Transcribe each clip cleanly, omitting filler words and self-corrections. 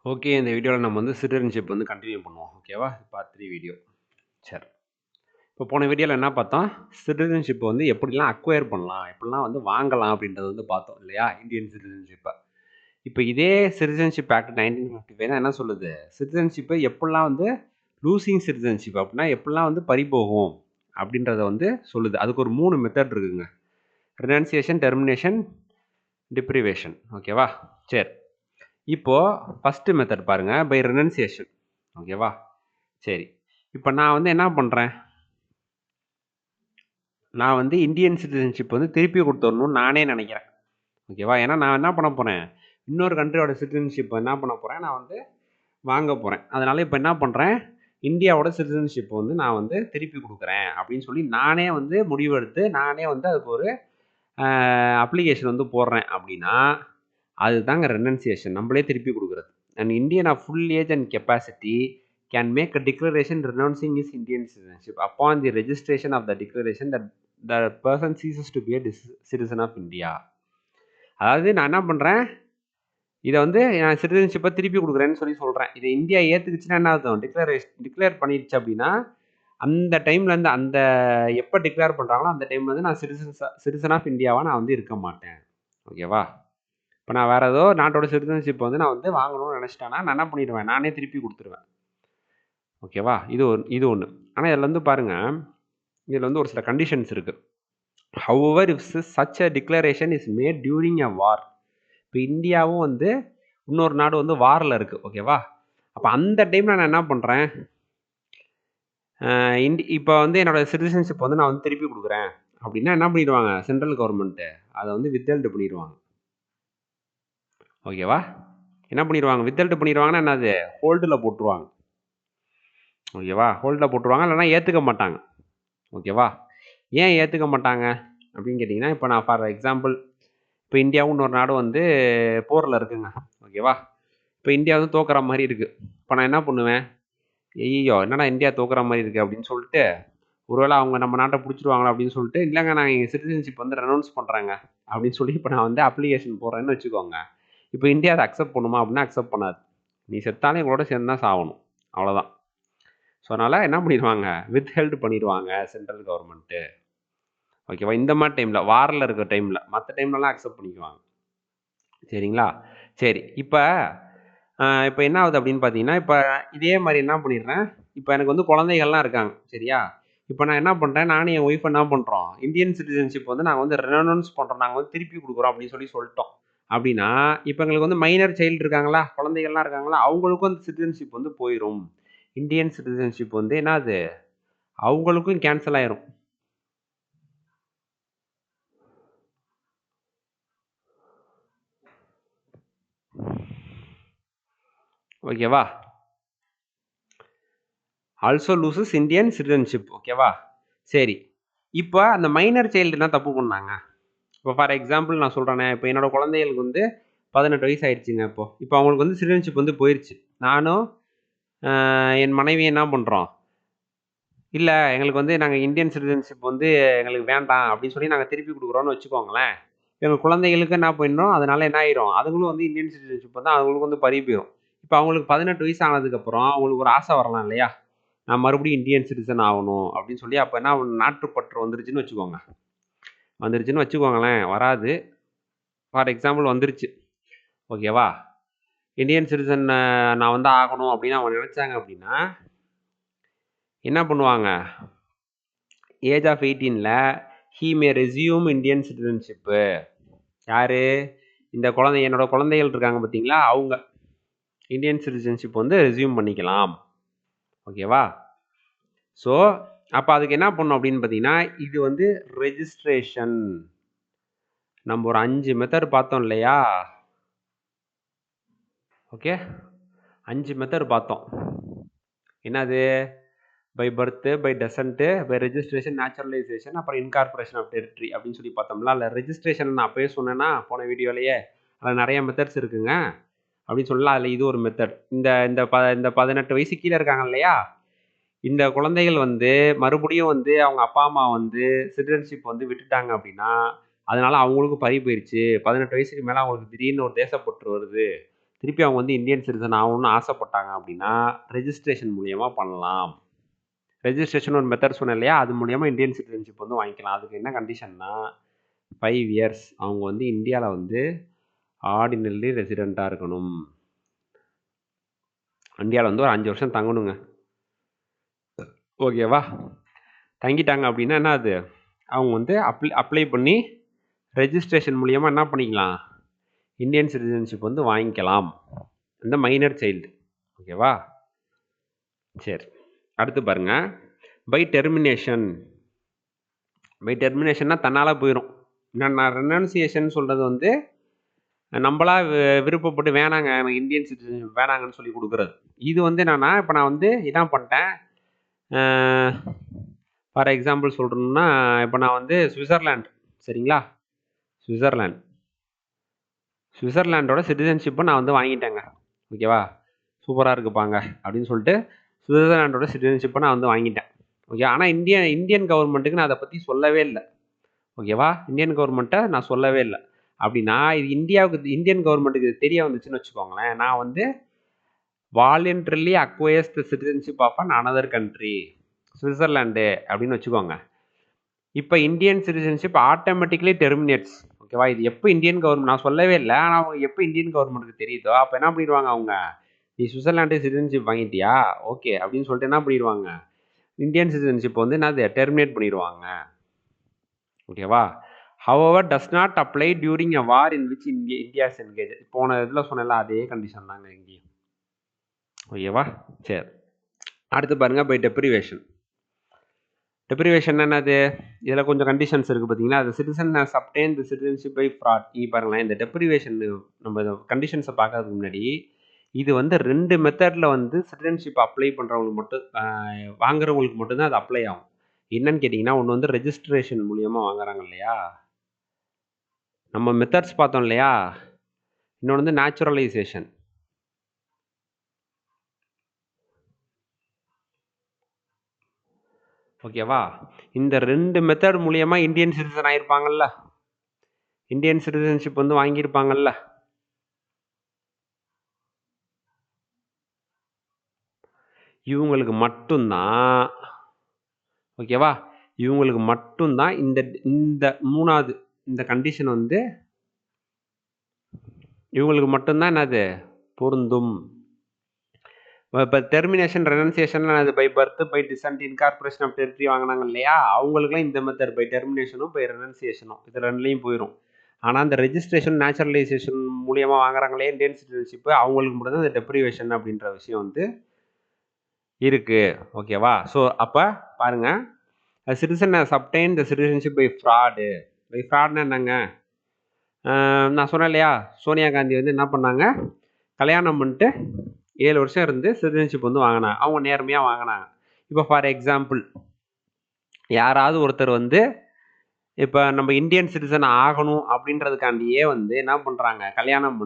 Okay. இந்த வீடியோல நம்ம வந்து சிட்டிசன்ஷிப் வந்து கன்டின்யூ பண்ணுவோம். ஓகேவா? Part 3 video. சரி. இப்போ போன வீடியோல என்ன பார்த்தோம்? சிட்டிசன்ஷிப் வந்து எப்படிலாம் அக்வயர் பண்ணலாம்? எப்படிலாம் வந்து வாங்கலாம்? அப்படின்றத வந்து பார்த்தோம் இல்லையா? இந்தியன் சிட்டிசன்ஷிப்ப. இப்போ இதே சிட்டிசன்ஷிப் ஆக்ட் 1955 என்ன சொல்லுது? சிட்டிசன்ஷிப்ப எப்படிலாம் வந்து லூசிங் சிட்டிசன்ஷிப் அப்படின்னா எப்படிலாம் வந்து பறிபோகும்? அப்படின்றத வந்து சொல்லுது. அதுக்கு ஒரு 3 மெத்தட் இருக்குங்க. Renunciation, termination, deprivation. ஓகேவா? சரி. இப்போ ஃபர்ஸ்ட் மெத்தட் பாருங்க. By renunciation. ஓகேவா? சரி. இப்போ நான் வந்து என்ன பண்றேன்? நான் வந்து இந்தியன் சிட்டிசன்ஷிப் வந்து திருப்பி குடுத்துரணும்னு நானே நெனைக்கிறேன். ஓகேவா? ஏன்னா நான் என்ன பண்ண போறேன்? இன்னொரு கண்ட்ரியோட சிட்டிசன்ஷிப் என்ன பண்ண போறேன்? நான் வந்து வாங்க போறேன். அதனால இப்ப என்ன பண்றேன்? இந்தியாவோட சிட்டிசன்ஷிப் வந்து நான் வந்து திருப்பி குடுக்குறேன் அப்படின்னு சொல்லி நானே வந்து முடிவெடுத்து, நானே வந்து அதுக்கு ஒரு அப்ளிகேஷன் வந்து போடுறேன் அப்படின்னா, அதுதாங்க ரெனன்சியேஷன். நம்மளே திருப்பி குடுக்குறது. An Indian of full age and capacity can make a declaration renouncing his Indian citizenship. Upon the registration of the declaration, that the person ceases to be a citizen of India. அதாவது நான் என்ன பண்றேன்? இத வந்து நான் சிட்டிசன்ஷிப்ப திருப்பி குடுக்குறேன்னு சொல்லி சொல்றேன். இத இந்தியா ஏத்துக்குச்சுன்னா என்ன அர்த்தம்? டிக்ளேர் பண்ணிடுச்சு அப்படின்னா, அந்த டைம்லேருந்து அந்த எப்ப டிக்ளேர் பண்றாங்களோ, அந்த டைம்லேருந்து நான் சிட்டிசன் ஆஃப் இந்தியாவா நான் வந்து இருக்க மாட்டேன். ஓகேவா? இப்போ நான் வேற ஏதோ நாட்டோட சிட்டிசன்ஷிப் வந்து நான் வந்து வாங்கணும்னு நினச்சிட்டேன்னா நான் என்ன பண்ணிடுவேன்? நானே திருப்பி குடுத்துருவேன். ஓகேவா? இது ஒண்ணு. ஆனா இதுல வந்து பாருங்க, இதுல வந்து ஒரு சில கண்டிஷன்ஸ் இருக்கு. However if such a declaration is made during a war. இப்போ இந்தியாவும் வந்து இன்னொரு நாடு வந்து வார்ல இருக்கு. ஓகேவா? அப்ப அந்த டைம்ல நான் என்ன பண்றேன்? இப்போ வந்து என்னோட சிட்டிசன்ஷிப் வந்து நான் வந்து திருப்பி குடுக்குறேன். அப்படின்னா என்ன பண்ணிடுவாங்க? சென்ட்ரல் கவர்மெண்ட் அத வந்து வித்ஹெல்ட் பண்ணிடுவாங்க. ஓகேவா? என்ன பண்ணிடுவாங்க? வித்ஹெல்ட் பண்ணிடுவாங்கன்னா என்னது? ஹோல்டுல போட்டுருவாங்க. ஓகேவா? ஹோல்ட்ல போட்டுருவாங்க. இல்லைன்னா ஏத்துக்க மாட்டாங்க. ஓகேவா? ஏன் ஏத்துக்க மாட்டாங்க? அப்படின்னு கேட்டீங்கன்னா, இப்போ நான் ஃபார் எக்ஸாம்பிள் இப்போ இந்தியாவும் இன்னொரு நாடும் வந்து போர்ல இருக்குங்க. ஓகேவா? இப்போ இந்தியா வந்து தோக்குற மாரி இருக்கு. இப்போ நான் என்ன பண்ணுவேன்? ஐய்யய்யோ! என்னடா இந்தியா தோக்குற மாரி இருக்கு அப்படின்னு சொல்லிட்டு, ஒருவேளை அவங்க நம்ம நாட்ட புடிச்சுருவாங்களா அப்படின்னு சொல்லிட்டு, இல்லங்க நான் எங்க சிட்டிசன்ஷிப் வந்து ரெனவுன்ஸ் பண்றேங்க. அப்படின்னு சொல்லி இப்போ நான் வந்து அப்ளிகேஷன் போடுறேன்னு வச்சுக்கோங்க. இப்போ இந்தியா அத அக்செப்ட் பண்ணுமா? அப்படின்னா அக்செப்ட் பண்ணாது. நீ செத்தாலும் எங்களோட சேர்ந்து தான் சாவணும். அவ்வளோதான். ஸோ அதனால என்ன பண்ணிடுவாங்க? வித்ஹெல்ட் பண்ணிடுவாங்க சென்ட்ரல் கவர்மெண்ட்டு. ஓகேவா? இந்த மாரி டைம்ல, வார்ல இருக்க டைம்ல. மத்த டைம்லலாம் அக்செப்ட் பண்ணிக்குவாங்க. சரிங்களா? சரி. இப்ப என்ன ஆகுது அப்படின்னு பார்த்தீங்கன்னா, இப்ப இதே மாரி என்ன பண்ணிடுறேன், இப்ப எனக்கு வந்து குழந்தைகள்லாம் இருக்காங்க. சரியா? இப்ப நான் என்ன பண்றேன், நானும் என் ஒய்ஃப் என்ன பண்றோம், இந்தியன் சிட்டிசன்ஷிப் வந்து நாங்க வந்து ரெனவுன்ஸ் பண்றோம். நாங்க வந்து திருப்பி குடுக்குறோம் அப்படின்னு சொல்லி சொல்ட்டோம். அப்படின்னா, இப்ப எங்களுக்கு வந்து மைனர் சைல்டு இருக்காங்களா, குழந்தைகள்லாம் இருக்காங்களா, அவங்களுக்கும் அந்த சிட்டிசன்ஷிப் வந்து போயிரும். இந்தியன் சிட்டிசன்ஷிப் வந்து என்னாது, அவங்களுக்கும் கேன்சல் ஆயிரும். ஓகேவா? Also loses Indian citizenship. ஓகேவா? சரி. இப்ப அந்த மைனர் சைல்டு என்ன தப்பு பண்ணாங்க? இப்போ ஃபார் எக்ஸாம்பிள் நான் சொல்றேனே, இப்போ என்னோட குழந்தைகளுக்கு வந்து 18 வயசு ஆயிடுச்சுங்க இப்போ. இப்போ அவங்களுக்கு வந்து சிட்டிசன்ஷிப் வந்து போயிருச்சு. நானும் என் மனைவியும் என்ன பண்றோம்? இல்ல எங்களுக்கு வந்து நாங்க இந்தியன் சிட்டிசன்ஷிப் வந்து எங்களுக்கு வேண்டாம் அப்படின்னு சொல்லி நாங்க திருப்பி குடுக்குறோம்னு வச்சுக்கோங்களேன். எங்க குழந்தைகளுக்கு என்ன பண்ணிரும், அதனால என்ன ஆயிரும், அதுங்களும் வந்து இந்தியன் சிட்டிசன்ஷிப் வந்து அவங்களுக்கு வந்து பறி போயிரும். இப்போ அவங்களுக்கு 18 வயசு ஆனதுக்கப்புறம் அவங்களுக்கு ஒரு ஆசை வரலாம் இல்லையா? நான் மறுபடியும் இந்தியன் சிட்டிசன் ஆவணும் அப்படின்னு சொல்லி அப்ப என்ன நாட்டுப்பற்று வந்துருச்சுன்னு வச்சுக்கோங்க. வந்துருச்சுன்னு வச்சுக்கோங்களேன், வராது. ஃபார் எக்ஸாம்பிள் வந்துருச்சு. ஓகேவா? இந்தியன் சிட்டிசன் நான் வந்து ஆகணும் அப்படின்னு அவங்க நினைச்சாங்க அப்படின்னா, என்ன பண்ணுவாங்க? ஏஜ் ஆஃப் 18ல he may resume Indian citizenship. யாரு? இந்த என்னோட குழந்தைகள் இருக்காங்க பார்த்தீங்களா? அவங்க இந்தியன் சிட்டிசன்ஷிப் வந்து ரெஸ்யூம் பண்ணிக்கலாம். ஓகேவா? ஸோ, அப்ப அதுக்கு என்ன பண்ணணும் அப்படின்னு பார்த்தீங்கன்னா, இது வந்து ரெஜிஸ்ட்ரேஷன். நம்ம ஒரு 5 மெத்தட் பார்த்தோம் இல்லையா? ஓகே. 5 மெத்தட் பார்த்தோம். என்னது? By birth, by descent, by registration, naturalisation, அப்புறம் இன்கார்பரேஷன் ஆஃப் டெரிட்டரி அப்படின்னு சொல்லி பார்த்தோம்ல. அதில் ரெஜிஸ்ட்ரேஷன் நான் அப்பயே சொன்னேன்னா போன வீடியோலயே, அதில் நிறைய மெத்தட்ஸ் இருக்குங்க அப்படின்னு சொல்லலாம். அதில் இது ஒரு மெத்தட். இந்த இந்த 18 வயசு கீழே இருக்காங்க இல்லையா, இந்த குழந்தைகள் வந்து மறுபடியும் வந்து அவங்க அப்பா அம்மா வந்து சிட்டிசன்ஷிப் வந்து விட்டுட்டாங்க அப்படின்னா, அதனால அவங்களுக்கும் பறி போயிருச்சு. 18 வயசுக்கு மேலே அவங்களுக்கு திடீர்னு ஒரு தேசப்பற்று வருது. திருப்பி அவங்க வந்து இந்தியன் சிட்டிசன் ஆகணும்னு ஆசைப்பட்டாங்க அப்படின்னா ரெஜிஸ்ட்ரேஷன் மூலியமாக பண்ணலாம். ரெஜிஸ்ட்ரேஷன் ஒரு மெத்தட் சொன்னேன் இல்லையா, அது மூலியமாக இந்தியன் சிட்டிசன்ஷிப் வந்து வாங்கிக்கலாம். அதுக்கு என்ன கண்டிஷன்னா 5 இயர்ஸ் அவங்க வந்து இந்தியாவில் வந்து ஆர்டினரி ரெசிடெண்ட்டாக இருக்கணும். இந்தியாவில் வந்து ஒரு 5 வருஷம் தங்கணுங்க. ஓகேவா? தங்கிட்டாங்க அப்படின்னா என்ன அது, அவங்க வந்து அப்ளை பண்ணி ரெஜிஸ்ட்ரேஷன் மூலியமாக என்ன பண்ணிக்கலாம், இந்தியன் சிட்டிசன்ஷிப் வந்து வாங்கிக்கலாம். இந்த மைனர் சைல்டு. ஓகேவா? சரி, அடுத்து பாருங்க. By termination. பை டெர்மினேஷன்னா தன்னால் போயிடும். நான் ரெனன்சியேஷன் சொல்கிறது வந்து நம்மளா விருப்பப்பட்டு வேணாங்க எனக்கு இந்தியன் சிட்டிசன்ஷிப் வேணாங்கன்னு சொல்லி கொடுக்குறது. இது வந்து என்னன்னா, இப்போ நான் வந்து இதான் பண்ணிட்டேன். ஃபார் எக்ஸாம்பிள் சொல்கிறேன்னா, இப்போ நான் வந்து சுவிட்சர்லாண்ட், சரிங்களா, சுவிட்சர்லாண்டோட சிட்டிசன்ஷிப்பை நான் வந்து வாங்கிட்டேங்க. ஓகேவா? சூப்பராக இருக்குப்பாங்க அப்படின்னு சொல்லிட்டு சுவிட்சர்லாண்டோட சிட்டிசன்ஷிப்பை நான் வந்து வாங்கிட்டேன். ஓகே, ஆனால் இந்தியன் கவர்மெண்ட்டுக்கு நான் அதை பற்றி சொல்லவே இல்லை. ஓகேவா? இந்தியன் கவர்மெண்ட்டை நான் சொல்லவே இல்லை. அப்படின்னா இது இந்தியன் கவர்மெண்ட்டுக்கு இது தெரிய வந்துச்சுன்னு வச்சுக்கோங்களேன், நான் வந்து voluntarily acquires the citizenship of an another country, Switzerland அப்படின்னு வச்சுக்கோங்க. இப்போ இந்தியன் சிட்டிசன்ஷிப் ஆட்டோமேட்டிக்லி டெர்மினேட்ஸ். ஓகேவா? இது எப்போ இந்தியன் கவர்மெண்ட் நான் சொல்லவே இல்லை, ஆனால் அவங்க எப்போ இந்தியன் கவர்மெண்ட்டுக்கு தெரியுதோ அப்போ என்ன பண்ணிடுவாங்க, அவங்க நீ சுவிட்சர்லாண்டு சிட்டிசன்ஷிப் வாங்கிட்டியா ஓகே அப்படின்னு சொல்லிட்டு என்ன பண்ணிடுவாங்க, இந்தியன் சிட்டிசன்ஷிப் வந்து என்ன டெர்மினேட் பண்ணிடுவாங்க. ஓகேவா? however does not apply during a war in which India is engaged. போன இதில் சொன்னல அதே கண்டிஷன் தாங்க இங்கேயும். ஓகேவா? சரி, அடுத்து பாருங்க. By deprivation. டெப்ரிவேஷன் என்னது, இதில் கொஞ்சம் கண்டிஷன்ஸ் இருக்குது பார்த்தீங்களா. அது citizen has obtain the citizenship by fraud. நீங்கள் பாருங்களேன், இந்த டெப்ரிவேஷன் நம்ம கண்டிஷன்ஸை பார்க்கறதுக்கு முன்னாடி இது வந்து 2 மெத்தடில் வந்து சிட்டிசன்ஷிப் அப்ளை பண்ணுறவங்களுக்கு மட்டும் வாங்குறவங்களுக்கு மட்டும்தான் அது அப்ளை ஆகும். என்னன்னு கேட்டிங்கன்னா, ஒன்று வந்து ரெஜிஸ்ட்ரேஷன் மூலியமாக வாங்குறாங்க இல்லையா, நம்ம மெத்தட்ஸ் பார்த்தோம் இல்லையா, இன்னொன்று வந்து நேச்சுரலைசேஷன். ஓகேவா? இந்த 2 மெத்தட் மூலியமாக இந்தியன் சிட்டிசன் ஆகிருப்பாங்கல்ல, இந்தியன் சிட்டிசன்ஷிப் வந்து வாங்கியிருப்பாங்கல்ல, இவங்களுக்கு மட்டும்தான். ஓகேவா? இவங்களுக்கு மட்டும்தான் இந்த மூணாவது இந்த கண்டிஷன் வந்து இவங்களுக்கு மட்டும்தான் என்னது பொருந்தும். இப்போ டெர்மினேஷன் ரெனன்சியேஷன்லாம் அது by birth by descent incorporation of territory வாங்கினாங்க இல்லையா, அவங்களுக்குலாம் இந்த மெத்தட் பை டெர்மினேஷனும் பை ரெனன்சியேஷனும் இது ரெண்டுலேயும் போயிடும். ஆனால் அந்த ரெஜிஸ்ட்ரேஷன் நேச்சுரலைசேஷன் மூலியமாக வாங்குறாங்களே இந்தியன் சிட்டிசன்ஷிப்பு, அவங்களுக்கு மட்டும் தான் இந்த டெப்ரிவேஷன் அப்படின்ற விஷயம் வந்து இருக்கு. ஓகேவா? ஸோ அப்போ பாருங்க, citizen has obtained the citizenship by fraud. By ஃப்ராட்னா என்னங்க, நான் சொன்னேன் இல்லையா, சோனியா காந்தி வந்து என்ன பண்ணாங்க, கல்யாணம் பண்ணிட்டு 7 வருஷம் இருந்து சிட்டிசன்ஷிப் வந்து வாங்கினாங்க. அவங்க நேர்மையாக வாங்கினாங்க. இப்போ ஃபார் எக்ஸாம்பிள் யாராவது ஒருத்தர் வந்து இப்போ நம்ம இந்தியன் சிட்டிசன் ஆகணும் அப்படின்றதுக்காண்டியே வந்து என்ன பண்ணுறாங்க, கல்யாணம்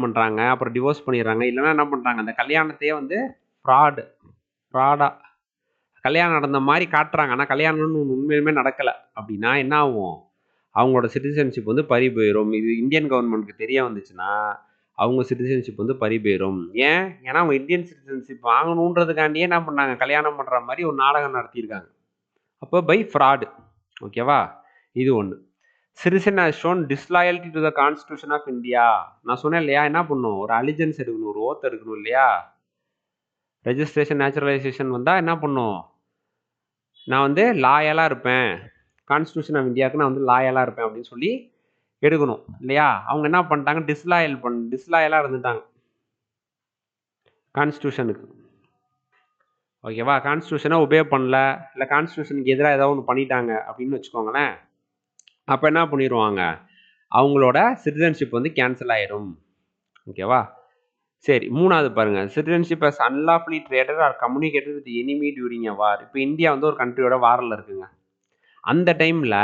பண்ணுறாங்க, அப்புறம் டிவோர்ஸ் பண்ணிடுறாங்க, இல்லைன்னா என்ன பண்ணுறாங்க, அந்த கல்யாணத்தையே வந்து ஃப்ராடாக கல்யாணம் நடந்த மாதிரி காட்டுறாங்க. ஆனால் கல்யாணம்னு உண்மையுமே நடக்கலை அப்படின்னா என்ன ஆகும், அவங்களோட சிட்டிசன்ஷிப் வந்து பறி போயிடும். இது இந்தியன் கவர்மெண்ட்டுக்கு தெரிய வந்துச்சுன்னா அவங்க சிட்டிசன்ஷிப் வந்து பறி போயிடும். ஏன்னா அவங்க இந்தியன் சிட்டிசன்ஷிப் வாங்கணுன்றதுக்காண்டியே என்ன பண்ணாங்க, கல்யாணம் பண்ணுற மாதிரி ஒரு நாடகம் நடத்தியிருக்காங்க. அப்போ பை ஃப்ராடு. ஓகேவா? இது ஒன்று. Citizen has shown disloyalty to the constitution of India. நான் சொன்னேன் இல்லையா, என்ன பண்ணும், ஒரு அலிஜென்ஸ் எடுக்கணும், ஒரு ஓத் எடுக்கணும் இல்லையா. ரெஜிஸ்ட்ரேஷன் நேச்சுரலைசேஷன் வந்தால் என்ன பண்ணும், நான் வந்து லாயலாக இருப்பேன், கான்ஸ்டியூஷன் ஆஃப் இந்தியாவுக்கு நான் வந்து லாயலாக இருப்பேன் அப்படின்னு சொல்லி எடுக்கணும் இல்லையா. அவங்க என்ன பண்ணிட்டாங்க, டிஸ்லாயலாக இருந்துட்டாங்க கான்ஸ்டியூஷனுக்கு. ஓகேவா? கான்ஸ்டியூஷனை ஒபே பண்ணல, இல்லை கான்ஸ்டியூஷனுக்கு எதிராக ஏதாவது ஒன்று பண்ணிட்டாங்க அப்படின்னு வச்சுக்கோங்களேன். அப்போ என்ன பண்ணிடுவாங்க, அவங்களோட சிட்டிசன்ஷிப் வந்து கேன்சல் ஆயிடும். ஓகேவா? சரி, மூணாவது பாருங்க. Citizenship has unlawfully traded or communicated with enemy during a war. இப்போ இந்தியா வந்து ஒரு கண்ட்ரியோட வாரில் இருக்குங்க. அந்த டைமில்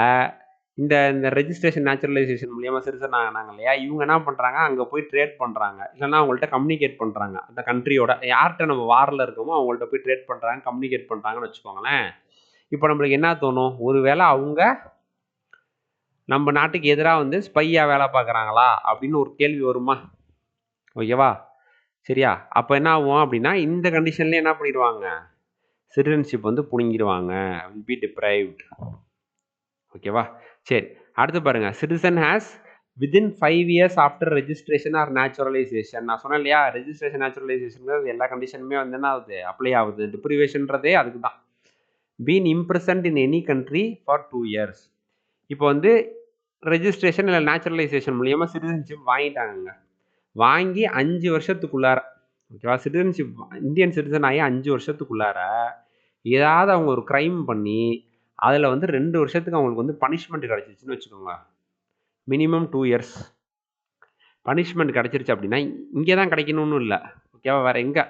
இந்த ரெஜிஸ்ட்ரேஷன் நேச்சுரலைசேஷன் மூலியமாக சிட்டிசன் ஆகினாங்க இல்லையா, இவங்க என்ன பண்ணுறாங்க, அங்கே போய் ட்ரேட் பண்ணுறாங்க, இல்லைன்னா அவங்கள்ட்ட கம்யூனிகேட் பண்ணுறாங்க. அந்த கண்ட்ரியோட யார்கிட்ட நம்ம வாரில் இருக்கோமோ அவங்கள்ட்ட போய் ட்ரேட் பண்ணுறாங்க, கம்யூனிகேட் பண்ணுறாங்கன்னு வச்சுக்கோங்களேன். இப்போ நம்மளுக்கு என்ன தோணும், ஒருவேளை அவங்க நம்ம நாட்டுக்கு எதிராக வந்து ஸ்பையாக வேலை பார்க்குறாங்களா அப்படின்னு ஒரு கேள்வி வருமா. ஓகேவா? சரியா? அப்போ என்ன ஆகும் அப்படின்னா இந்த கண்டிஷன்லேயே என்ன பண்ணிடுவாங்க, சிட்டிசன்ஷிப் வந்து பிடுங்கிடுவாங்க, வில் பி டிப்ரைவ்ட். ஓகேவா? சரி, அடுத்து பாருங்க, citizen has within 5 years after registration or naturalisation. நான் சொன்னேன் இல்லையா, ரெஜிஸ்ட்ரேஷன் நேச்சுரலைசேஷன் எல்லா கண்டிஷனுமே வந்து என்ன ஆகுது, அப்ளை ஆகுது. டிப்ரிவேஷன்றதே அதுக்கு தான். Been இம்ப்ரெசன்ட் in any country for 2 years. இப்போ வந்து ரெஜிஸ்ட்ரேஷன் இல்லை நேச்சுரலைசேஷன் மூலியமாக சிட்டிசன்ஷிப் வாங்கிட்டாங்க. வாங்கி 5 வருஷத்துக்குள்ளார, ஓகேவா, சிட்டிசன்ஷிப் இந்தியன் சிட்டிசன் ஆகி 5 வருஷத்துக்குள்ளார ஏதாவது அவங்க ஒரு க்ரைம் பண்ணி அதில் வந்து 2 வருஷத்துக்கு அவங்களுக்கு வந்து பனிஷ்மெண்ட் கிடச்சிச்சுன்னு வச்சுக்கோங்க, மினிமம் 2 இயர்ஸ் பனிஷ்மெண்ட் கிடச்சிருச்சு அப்படின்னா, இங்கே தான் கிடைக்கணும்னு இல்லை, ஓகேவா, வேறு எங்கே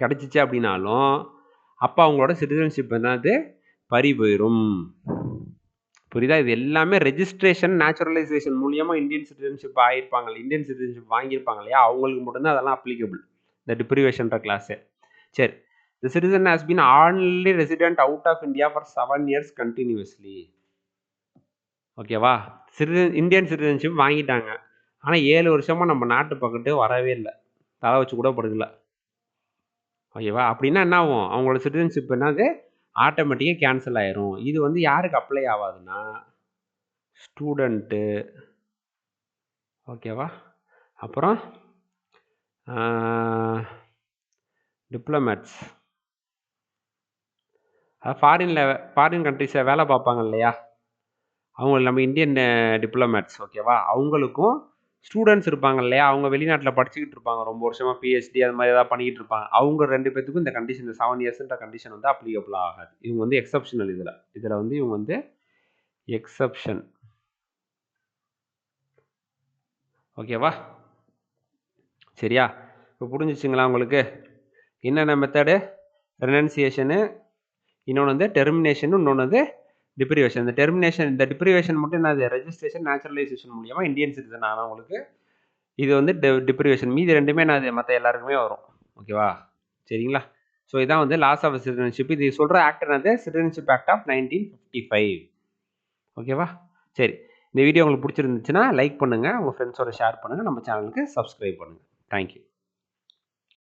கிடச்சிச்சு அப்படின்னாலும் அப்போ அவங்களோட சிட்டிசன்ஷிப் என்னது பறி போயிடும். புரியுதா? இது எல்லாமே ரெஜிஸ்ட்ரேஷன் நேச்சுரலைசேஷன் மூலியமாக இந்தியன் சிட்டிசன்ஷிப் ஆகியிருப்பாங்க, இந்தியன் சிட்டிசன்ஷிப் வாங்கியிருப்பாங்க இல்லையா, அவங்களுக்கு மட்டும்தான் அதெல்லாம் அப்ளிகபிள், இந்த டிப்ரிவேஷன்ற கிளாஸு. சரி, the citizen has been only resident out of India for 7 years continuously. ஓகேவா? இந்தியன் சிட்டிசன்ஷிப் வாங்கிட்டாங்க, ஆனால் 7 வருஷமாக நம்ம நாட்டு பக்கத்து வரவே இல்லை, தலை வச்சு கூட படுக்கல. ஓகேவா? அப்படின்னா என்ன ஆகும், அவங்களோட சிட்டிசன்ஷிப் என்னது ஆட்டோமேட்டிக்காக கேன்சல் ஆயிரும். இது வந்து யாருக்கு அப்ளை ஆகாதுன்னா ஸ்டூடெண்ட்டு, ஓகேவா, அப்புறம் டிப்ளமேட்ஸ், ஃபாரின் கண்ட்ரிஸில் வேலை பார்ப்பாங்க இல்லையா, அவங்க நம்ம இந்தியன் டிப்ளமேட்ஸ், ஓகேவா, அவங்களுக்கும் ஸ்டூடெண்ட்ஸ் இருப்பாங்க இல்லையா, அவங்க வெளிநாட்டில் படிச்சுக்கிட்டு இருப்பாங்க ரொம்ப வருஷமாக, பிஹெச்டி அது மாதிரி ஏதாவது பண்ணிக்கிட்டு இருப்பாங்க, அவங்க 2 பேத்துக்கும் இந்த கண்டிஷன், இந்த 7 இயர்ஸ்ன்ற கண்டிஷன் வந்து அப்ளிகபிள் ஆகாது. இவங்க வந்து எக்ஸப்ஷனல். இதில் வந்து இவங்க வந்து எக்ஸப்ஷன். ஓகேவா? சரியா? இப்போ புரிஞ்சிச்சுங்களா உங்களுக்கு? என்னென்ன மெத்தடு, ரெனன்சியேஷனு, இன்னொன்று வந்து டெர்மினேஷன், இன்னொன்று வந்து டிப்ரிவேஷன். இந்த டிப்ரிவேஷன் மட்டும் என்னது, ரெஜிஸ்ட்ரேஷன் நேச்சுரலைசேஷன் மூலியமாக இந்தியன் சிட்டிசன் ஆனவங்களுக்கு இது வந்து டிப்ரிவேஷன். மீதி ரெண்டுமே என்னது மற்ற எல்லாருக்குமே வரும். ஓகேவா? சரிங்களா? ஸோ இதான் வந்து லாஸ் ஆஃப் சிட்டிசன்ஷிப். இது சொல்கிற ஆக்ட் என்னது, சிட்டிசன்ஷிப் ஆக்ட் ஆஃப் 1955. ஓகேவா? சரி, இந்த வீடியோ உங்களுக்கு பிடிச்சிருந்துச்சுன்னா லைக் பண்ணுங்கள், உங்கள் ஃப்ரெண்ட்ஸோட ஷேர் பண்ணுங்கள், நம்ம சேனலுக்கு சப்ஸ்கிரைப் பண்ணுங்கள். தேங்க்யூ.